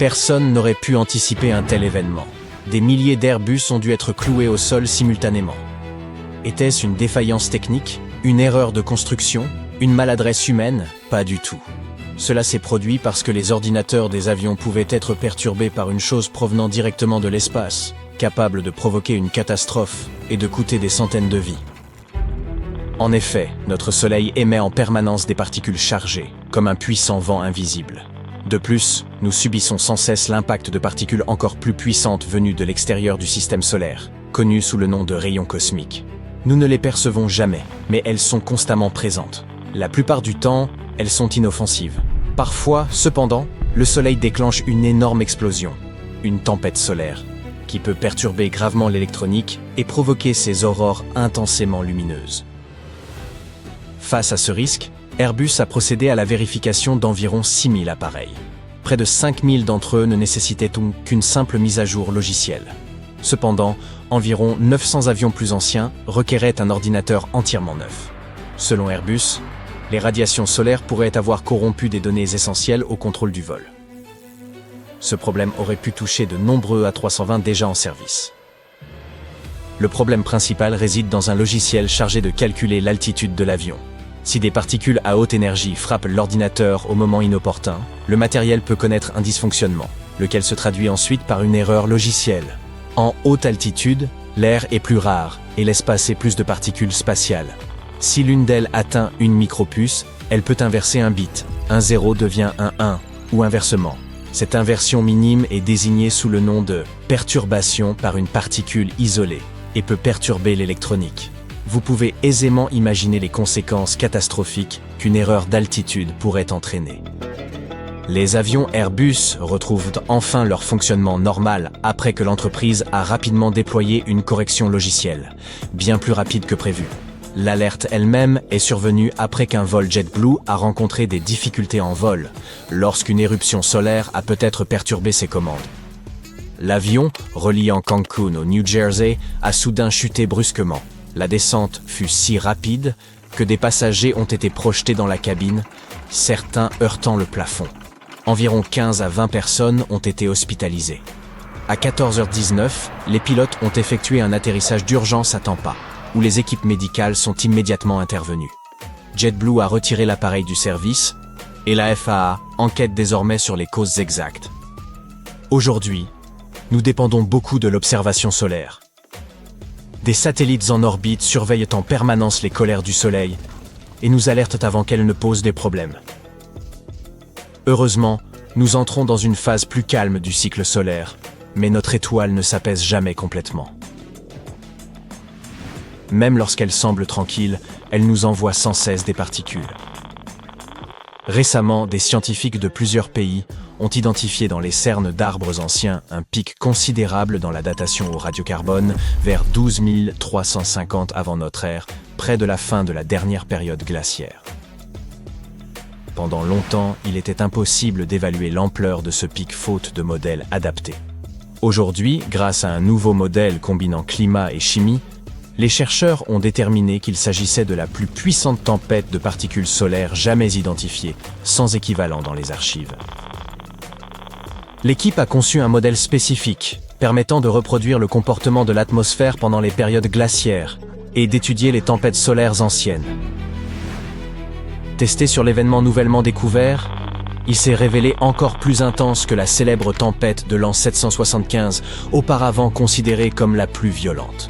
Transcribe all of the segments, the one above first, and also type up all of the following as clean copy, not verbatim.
Personne n'aurait pu anticiper un tel événement. Des milliers d'Airbus ont dû être cloués au sol simultanément. Était-ce une défaillance technique? Une erreur de construction? Une maladresse humaine? Pas du tout. Cela s'est produit parce que les ordinateurs des avions pouvaient être perturbés par une chose provenant directement de l'espace, capable de provoquer une catastrophe et de coûter des centaines de vies. En effet, notre Soleil émet en permanence des particules chargées, comme un puissant vent invisible. De plus, nous subissons sans cesse l'impact de particules encore plus puissantes venues de l'extérieur du système solaire, connues sous le nom de rayons cosmiques. Nous ne les percevons jamais, mais elles sont constamment présentes. La plupart du temps, elles sont inoffensives. Parfois, cependant, le Soleil déclenche une énorme explosion, une tempête solaire, qui peut perturber gravement l'électronique et provoquer ces aurores intensément lumineuses. Face à ce risque, Airbus a procédé à la vérification d'environ 6000 appareils. Près de 5000 d'entre eux ne nécessitaient donc qu'une simple mise à jour logicielle. Cependant, environ 900 avions plus anciens requéraient un ordinateur entièrement neuf. Selon Airbus, les radiations solaires pourraient avoir corrompu des données essentielles au contrôle du vol. Ce problème aurait pu toucher de nombreux A320 déjà en service. Le problème principal réside dans un logiciel chargé de calculer l'altitude de l'avion. Si des particules à haute énergie frappent l'ordinateur au moment inopportun, le matériel peut connaître un dysfonctionnement, lequel se traduit ensuite par une erreur logicielle. En haute altitude, l'air est plus rare et laisse passer plus de particules spatiales. Si l'une d'elles atteint une micropuce, elle peut inverser un bit. Un 0 devient un 1, ou inversement. Cette inversion minime est désignée sous le nom de perturbation par une particule isolée et peut perturber l'électronique. Vous pouvez aisément imaginer les conséquences catastrophiques qu'une erreur d'altitude pourrait entraîner. Les avions Airbus retrouvent enfin leur fonctionnement normal après que l'entreprise a rapidement déployé une correction logicielle, bien plus rapide que prévu. L'alerte elle-même est survenue après qu'un vol JetBlue a rencontré des difficultés en vol, lorsqu'une éruption solaire a peut-être perturbé ses commandes. L'avion, reliant Cancun au New Jersey, a soudain chuté brusquement. La descente fut si rapide que des passagers ont été projetés dans la cabine, certains heurtant le plafond. Environ 15 à 20 personnes ont été hospitalisées. À 14h19, les pilotes ont effectué un atterrissage d'urgence à Tampa, où les équipes médicales sont immédiatement intervenues. JetBlue a retiré l'appareil du service et la FAA enquête désormais sur les causes exactes. Aujourd'hui, nous dépendons beaucoup de l'observation solaire. Des satellites en orbite surveillent en permanence les colères du Soleil et nous alertent avant qu'elles ne posent des problèmes. Heureusement, nous entrons dans une phase plus calme du cycle solaire, mais notre étoile ne s'apaise jamais complètement. Même lorsqu'elle semble tranquille, elle nous envoie sans cesse des particules. Récemment, des scientifiques de plusieurs pays ont identifié dans les cernes d'arbres anciens un pic considérable dans la datation au radiocarbone vers 12 350 avant notre ère, près de la fin de la dernière période glaciaire. Pendant longtemps, il était impossible d'évaluer l'ampleur de ce pic faute de modèles adaptés. Aujourd'hui, grâce à un nouveau modèle combinant climat et chimie, les chercheurs ont déterminé qu'il s'agissait de la plus puissante tempête de particules solaires jamais identifiée, sans équivalent dans les archives. L'équipe a conçu un modèle spécifique, permettant de reproduire le comportement de l'atmosphère pendant les périodes glaciaires et d'étudier les tempêtes solaires anciennes. Testé sur l'événement nouvellement découvert, il s'est révélé encore plus intense que la célèbre tempête de l'an 775, auparavant considérée comme la plus violente.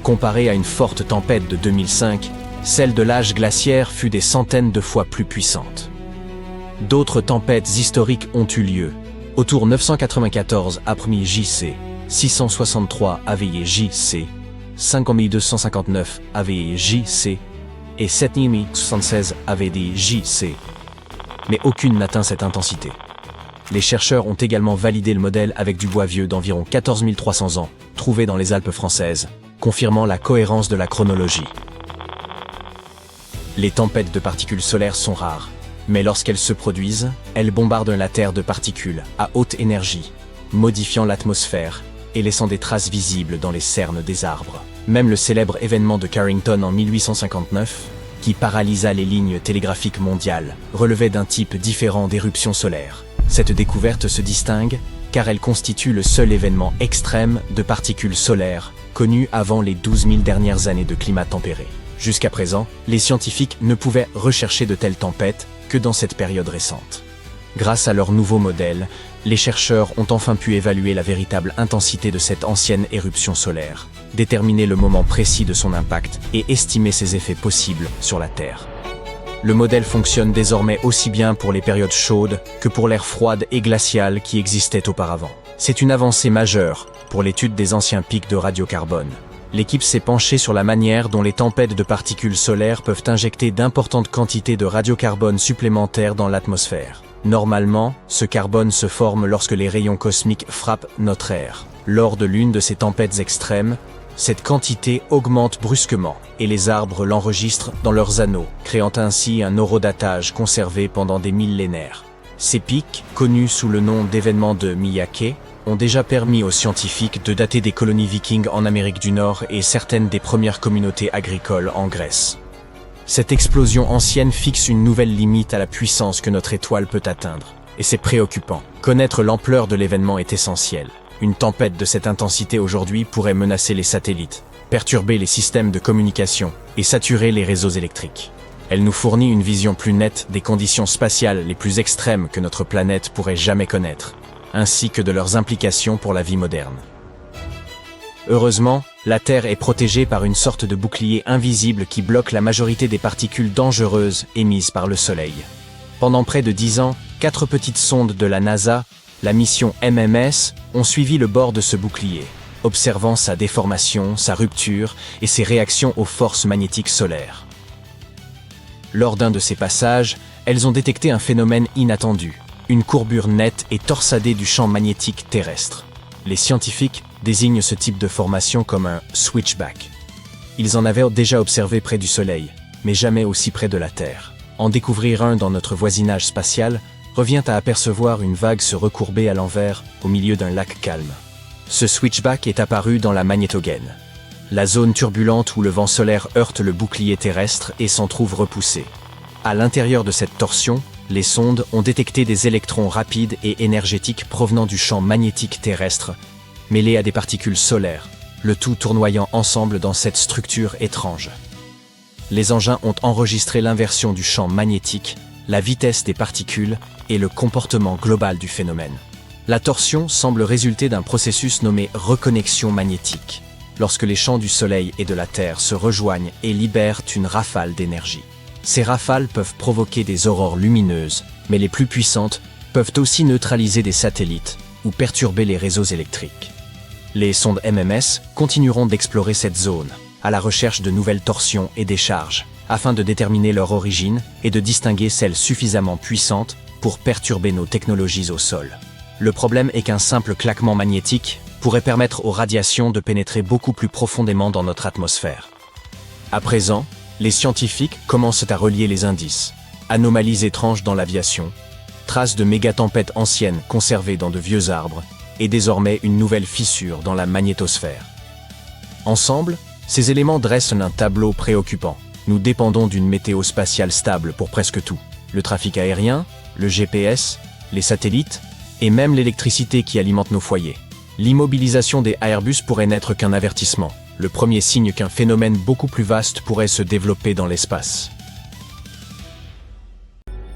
Comparée à une forte tempête de 2005, celle de l'âge glaciaire fut des centaines de fois plus puissante. D'autres tempêtes historiques ont eu lieu. Autour 994 après JC, 663 AVE JC, 5259 AVE JC et 7076 AVD JC. Mais aucune n'atteint cette intensité. Les chercheurs ont également validé le modèle avec du bois vieux d'environ 14 300 ans, trouvé dans les Alpes françaises, confirmant la cohérence de la chronologie. Les tempêtes de particules solaires sont rares, mais lorsqu'elles se produisent, elles bombardent la Terre de particules à haute énergie, modifiant l'atmosphère et laissant des traces visibles dans les cernes des arbres. Même le célèbre événement de Carrington en 1859, qui paralysa les lignes télégraphiques mondiales, relevait d'un type différent d'éruption solaire. Cette découverte se distingue car elle constitue le seul événement extrême de particules solaires connu avant les 12 000 dernières années de climat tempéré. Jusqu'à présent, les scientifiques ne pouvaient rechercher de telles tempêtes que dans cette période récente. Grâce à leur nouveau modèle, les chercheurs ont enfin pu évaluer la véritable intensité de cette ancienne éruption solaire, déterminer le moment précis de son impact et estimer ses effets possibles sur la Terre. Le modèle fonctionne désormais aussi bien pour les périodes chaudes que pour l'ère froide et glaciale qui existait auparavant. C'est une avancée majeure pour l'étude des anciens pics de radiocarbone. L'équipe s'est penchée sur la manière dont les tempêtes de particules solaires peuvent injecter d'importantes quantités de radiocarbone supplémentaires dans l'atmosphère. Normalement, ce carbone se forme lorsque les rayons cosmiques frappent notre Terre. Lors de l'une de ces tempêtes extrêmes, cette quantité augmente brusquement et les arbres l'enregistrent dans leurs anneaux, créant ainsi un horodatage conservé pendant des millénaires. Ces pics, connus sous le nom d'événements de Miyake, ont déjà permis aux scientifiques de dater des colonies vikings en Amérique du Nord et certaines des premières communautés agricoles en Grèce. Cette explosion ancienne fixe une nouvelle limite à la puissance que notre étoile peut atteindre. Et c'est préoccupant. Connaître l'ampleur de l'événement est essentiel. Une tempête de cette intensité aujourd'hui pourrait menacer les satellites, perturber les systèmes de communication et saturer les réseaux électriques. Elle nous fournit une vision plus nette des conditions spatiales les plus extrêmes que notre planète pourrait jamais connaître, ainsi que de leurs implications pour la vie moderne. Heureusement, la Terre est protégée par une sorte de bouclier invisible qui bloque la majorité des particules dangereuses émises par le Soleil. Pendant près de 10 ans, 4 petites sondes de la NASA, la mission MMS, ont suivi le bord de ce bouclier, observant sa déformation, sa rupture et ses réactions aux forces magnétiques solaires. Lors d'un de ces passages, elles ont détecté un phénomène inattendu, une courbure nette et torsadée du champ magnétique terrestre. Les scientifiques désignent ce type de formation comme un switchback. Ils en avaient déjà observé près du Soleil, mais jamais aussi près de la Terre. En découvrir un dans notre voisinage spatial revient à apercevoir une vague se recourber à l'envers au milieu d'un lac calme. Ce switchback est apparu dans la magnétogène, la zone turbulente où le vent solaire heurte le bouclier terrestre et s'en trouve repoussé. À l'intérieur de cette torsion, les sondes ont détecté des électrons rapides et énergétiques provenant du champ magnétique terrestre, mêlés à des particules solaires, le tout tournoyant ensemble dans cette structure étrange. Les engins ont enregistré l'inversion du champ magnétique, la vitesse des particules et le comportement global du phénomène. La torsion semble résulter d'un processus nommé reconnexion magnétique, lorsque les champs du Soleil et de la Terre se rejoignent et libèrent une rafale d'énergie. Ces rafales peuvent provoquer des aurores lumineuses, mais les plus puissantes peuvent aussi neutraliser des satellites ou perturber les réseaux électriques. Les sondes MMS continueront d'explorer cette zone, à la recherche de nouvelles torsions et décharges, afin de déterminer leur origine et de distinguer celles suffisamment puissantes pour perturber nos technologies au sol. Le problème est qu'un simple claquement magnétique pourrait permettre aux radiations de pénétrer beaucoup plus profondément dans notre atmosphère. À présent, les scientifiques commencent à relier les indices. Anomalies étranges dans l'aviation, traces de méga-tempêtes anciennes conservées dans de vieux arbres, et désormais une nouvelle fissure dans la magnétosphère. Ensemble, ces éléments dressent un tableau préoccupant. Nous dépendons d'une météo spatiale stable pour presque tout. Le trafic aérien, le GPS, les satellites, et même l'électricité qui alimente nos foyers. L'immobilisation des Airbus pourrait n'être qu'un avertissement, le premier signe qu'un phénomène beaucoup plus vaste pourrait se développer dans l'espace.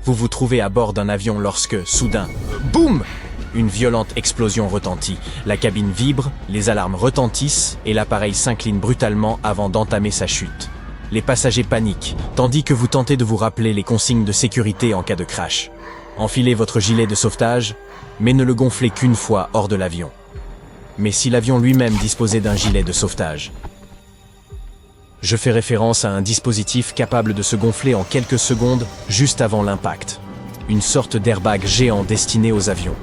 Vous vous trouvez à bord d'un avion lorsque, soudain, boum! Une violente explosion retentit, la cabine vibre, les alarmes retentissent et l'appareil s'incline brutalement avant d'entamer sa chute. Les passagers paniquent, tandis que vous tentez de vous rappeler les consignes de sécurité en cas de crash. Enfilez votre gilet de sauvetage, mais ne le gonflez qu'une fois hors de l'avion. Mais si l'avion lui-même disposait d'un gilet de sauvetage? Je fais référence à un dispositif capable de se gonfler en quelques secondes juste avant l'impact. Une sorte d'airbag géant destiné aux avions,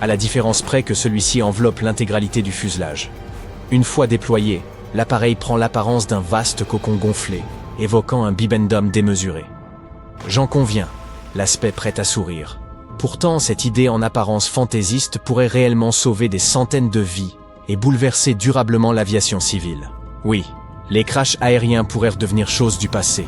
à la différence près que celui-ci enveloppe l'intégralité du fuselage. Une fois déployé, l'appareil prend l'apparence d'un vaste cocon gonflé, évoquant un bibendum démesuré. J'en conviens, l'aspect prête à sourire. Pourtant, cette idée en apparence fantaisiste pourrait réellement sauver des centaines de vies et bouleverser durablement l'aviation civile. Oui, les crashs aériens pourraient devenir chose du passé,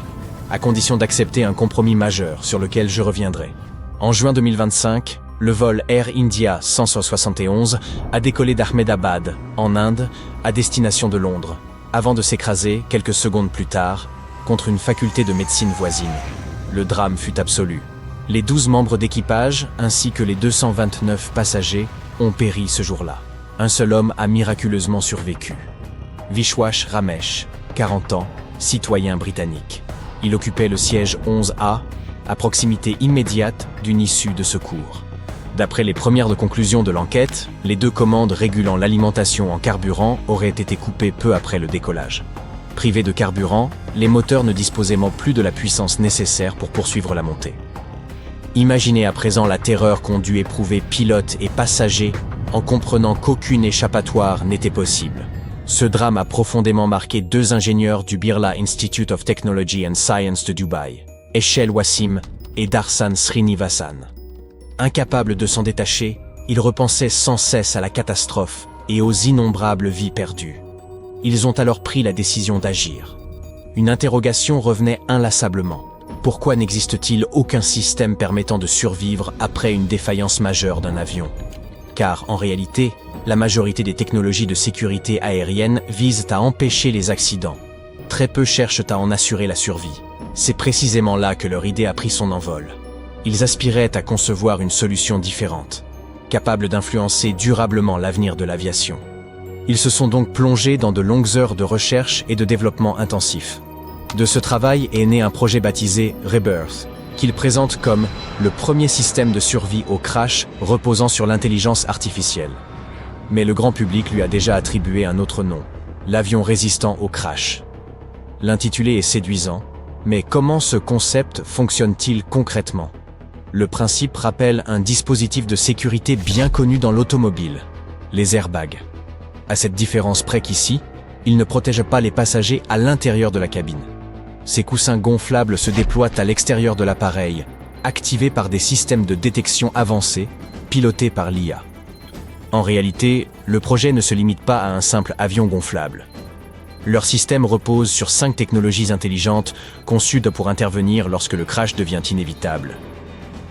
à condition d'accepter un compromis majeur sur lequel je reviendrai. En juin 2025, Le vol Air India 171 a décollé d'Ahmedabad, en Inde, à destination de Londres, avant de s'écraser, quelques secondes plus tard, contre une faculté de médecine voisine. Le drame fut absolu. Les 12 membres d'équipage, ainsi que les 229 passagers, ont péri ce jour-là. Un seul homme a miraculeusement survécu. Vishwash Ramesh, 40 ans, citoyen britannique. Il occupait le siège 11A, à proximité immédiate d'une issue de secours. D'après les premières conclusions de l'enquête, les 2 commandes régulant l'alimentation en carburant auraient été coupées peu après le décollage. Privés de carburant, les moteurs ne disposaient plus de la puissance nécessaire pour poursuivre la montée. Imaginez à présent la terreur qu'ont dû éprouver pilotes et passagers en comprenant qu'aucune échappatoire n'était possible. Ce drame a profondément marqué 2 ingénieurs du Birla Institute of Technology and Science de Dubaï, Eshel Wassim et Darsan Srinivasan. Incapables de s'en détacher, ils repensaient sans cesse à la catastrophe et aux innombrables vies perdues. Ils ont alors pris la décision d'agir. Une interrogation revenait inlassablement. Pourquoi n'existe-t-il aucun système permettant de survivre après une défaillance majeure d'un avion? Car, en réalité, la majorité des technologies de sécurité aérienne visent à empêcher les accidents. Très peu cherchent à en assurer la survie. C'est précisément là que leur idée a pris son envol. Ils aspiraient à concevoir une solution différente, capable d'influencer durablement l'avenir de l'aviation. Ils se sont donc plongés dans de longues heures de recherche et de développement intensif. De ce travail est né un projet baptisé Rebirth, qu'ils présentent comme le premier système de survie au crash reposant sur l'intelligence artificielle. Mais le grand public lui a déjà attribué un autre nom, l'avion résistant au crash. L'intitulé est séduisant, mais comment ce concept fonctionne-t-il concrètement? Le principe rappelle un dispositif de sécurité bien connu dans l'automobile, les airbags. À cette différence près qu'ici, ils ne protègent pas les passagers à l'intérieur de la cabine. Ces coussins gonflables se déploient à l'extérieur de l'appareil, activés par des systèmes de détection avancés, pilotés par l'IA. En réalité, le projet ne se limite pas à un simple avion gonflable. Leur système repose sur 5 technologies intelligentes conçues pour intervenir lorsque le crash devient inévitable.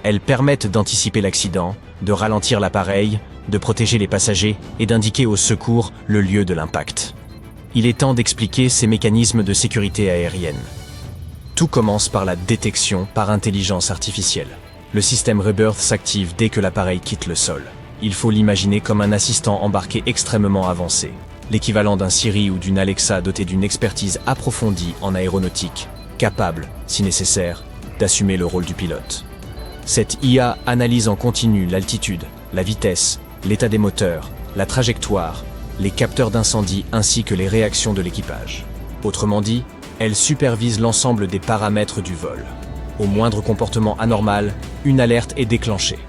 Elles permettent d'anticiper l'accident, de ralentir l'appareil, de protéger les passagers et d'indiquer au secours le lieu de l'impact. Il est temps d'expliquer ces mécanismes de sécurité aérienne. Tout commence par la détection par intelligence artificielle. Le système Rebirth s'active dès que l'appareil quitte le sol. Il faut l'imaginer comme un assistant embarqué extrêmement avancé, l'équivalent d'un Siri ou d'une Alexa doté d'une expertise approfondie en aéronautique, capable, si nécessaire, d'assumer le rôle du pilote. Cette IA analyse en continu l'altitude, la vitesse, l'état des moteurs, la trajectoire, les capteurs d'incendie ainsi que les réactions de l'équipage. Autrement dit, elle supervise l'ensemble des paramètres du vol. Au moindre comportement anormal, une alerte est déclenchée.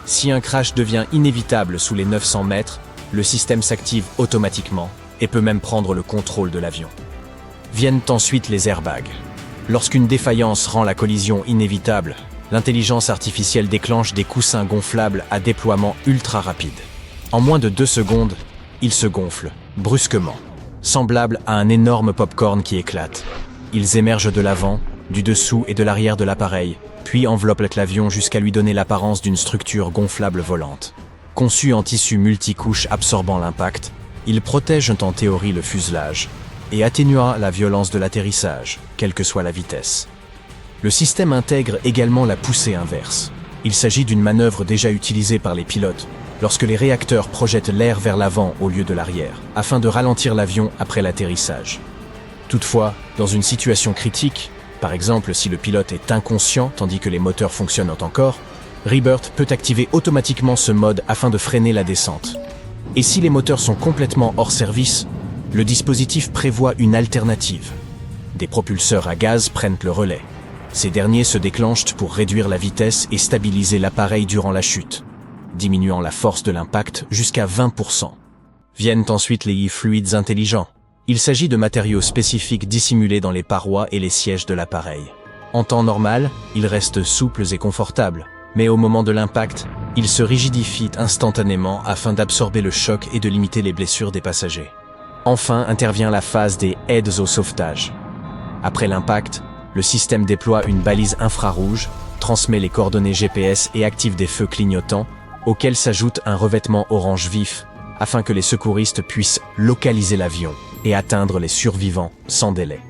Si un crash devient inévitable sous les 900 mètres, le système s'active automatiquement et peut même prendre le contrôle de l'avion. Viennent ensuite les airbags. Lorsqu'une défaillance rend la collision inévitable, l'intelligence artificielle déclenche des coussins gonflables à déploiement ultra rapide. En moins de 2 secondes, ils se gonflent, brusquement, semblables à un énorme pop-corn qui éclate. Ils émergent de l'avant, du dessous et de l'arrière de l'appareil, puis enveloppent l'avion jusqu'à lui donner l'apparence d'une structure gonflable volante. Conçus en tissu multicouche absorbant l'impact, ils protègent en théorie le fuselage et atténuent la violence de l'atterrissage, quelle que soit la vitesse. Le système intègre également la poussée inverse. Il s'agit d'une manœuvre déjà utilisée par les pilotes lorsque les réacteurs projettent l'air vers l'avant au lieu de l'arrière, afin de ralentir l'avion après l'atterrissage. Toutefois, dans une situation critique, par exemple si le pilote est inconscient tandis que les moteurs fonctionnent encore, Rebirth peut activer automatiquement ce mode afin de freiner la descente. Et si les moteurs sont complètement hors service, le dispositif prévoit une alternative. Des propulseurs à gaz prennent le relais. Ces derniers se déclenchent pour réduire la vitesse et stabiliser l'appareil durant la chute, diminuant la force de l'impact jusqu'à 20%. Viennent ensuite les fluides intelligents. Il s'agit de matériaux spécifiques dissimulés dans les parois et les sièges de l'appareil. En temps normal, ils restent souples et confortables, mais au moment de l'impact, ils se rigidifient instantanément afin d'absorber le choc et de limiter les blessures des passagers. Enfin intervient la phase des aides au sauvetage. Après l'impact, le système déploie une balise infrarouge, transmet les coordonnées GPS et active des feux clignotants, auquel s'ajoute un revêtement orange vif, afin que les secouristes puissent localiser l'avion et atteindre les survivants sans délai.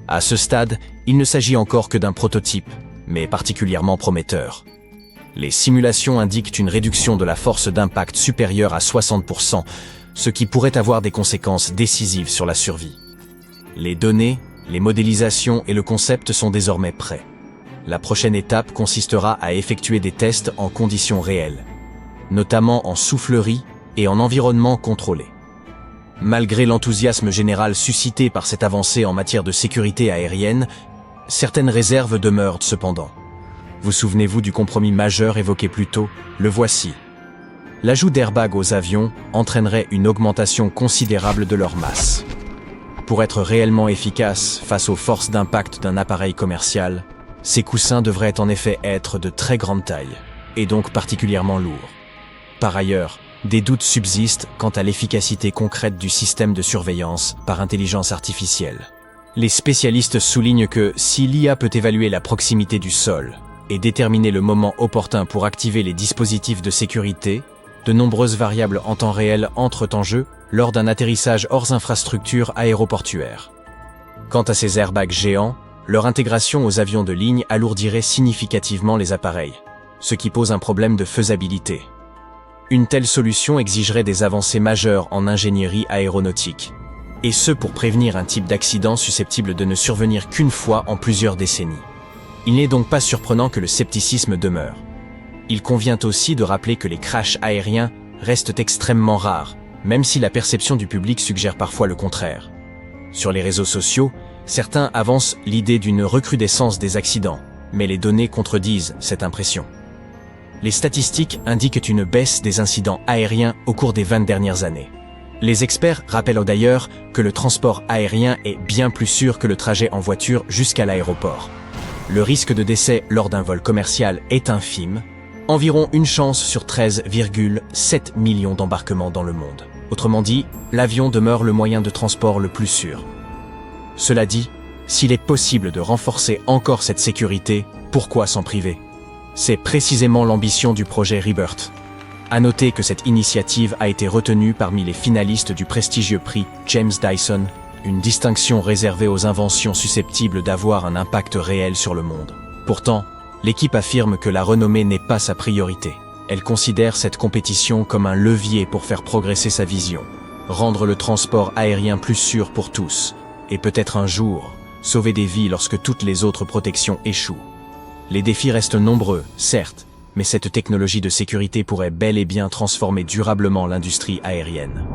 À ce stade, il ne s'agit encore que d'un prototype, mais particulièrement prometteur. Les simulations indiquent une réduction de la force d'impact supérieure à 60%, ce qui pourrait avoir des conséquences décisives sur la survie. Les données, les modélisations et le concept sont désormais prêts. La prochaine étape consistera à effectuer des tests en conditions réelles, notamment en soufflerie et en environnement contrôlé. Malgré l'enthousiasme général suscité par cette avancée en matière de sécurité aérienne, certaines réserves demeurent cependant. Vous souvenez-vous du compromis majeur évoqué plus tôt? Le voici. L'ajout d'airbags aux avions entraînerait une augmentation considérable de leur masse. Pour être réellement efficace face aux forces d'impact d'un appareil commercial, ces coussins devraient en effet être de très grande taille, et donc particulièrement lourds. Par ailleurs, des doutes subsistent quant à l'efficacité concrète du système de surveillance par intelligence artificielle. Les spécialistes soulignent que si l'IA peut évaluer la proximité du sol et déterminer le moment opportun pour activer les dispositifs de sécurité, de nombreuses variables en temps réel entrent en jeu lors d'un atterrissage hors infrastructure aéroportuaire. Quant à ces airbags géants, leur intégration aux avions de ligne alourdirait significativement les appareils, ce qui pose un problème de faisabilité. Une telle solution exigerait des avancées majeures en ingénierie aéronautique, et ce pour prévenir un type d'accident susceptible de ne survenir qu'une fois en plusieurs décennies. Il n'est donc pas surprenant que le scepticisme demeure. Il convient aussi de rappeler que les crashs aériens restent extrêmement rares, même si la perception du public suggère parfois le contraire. Sur les réseaux sociaux, certains avancent l'idée d'une recrudescence des accidents, mais les données contredisent cette impression. Les statistiques indiquent une baisse des incidents aériens au cours des 20 dernières années. Les experts rappellent d'ailleurs que le transport aérien est bien plus sûr que le trajet en voiture jusqu'à l'aéroport. Le risque de décès lors d'un vol commercial est infime, environ une chance sur 13,7 millions d'embarquements dans le monde. Autrement dit, l'avion demeure le moyen de transport le plus sûr. Cela dit, s'il est possible de renforcer encore cette sécurité, pourquoi s'en priver? C'est précisément l'ambition du projet Rebirth. À noter que cette initiative a été retenue parmi les finalistes du prestigieux prix James Dyson, une distinction réservée aux inventions susceptibles d'avoir un impact réel sur le monde. Pourtant, l'équipe affirme que la renommée n'est pas sa priorité. Elle considère cette compétition comme un levier pour faire progresser sa vision, rendre le transport aérien plus sûr pour tous, et peut-être un jour, sauver des vies lorsque toutes les autres protections échouent. Les défis restent nombreux, certes, mais cette technologie de sécurité pourrait bel et bien transformer durablement l'industrie aérienne.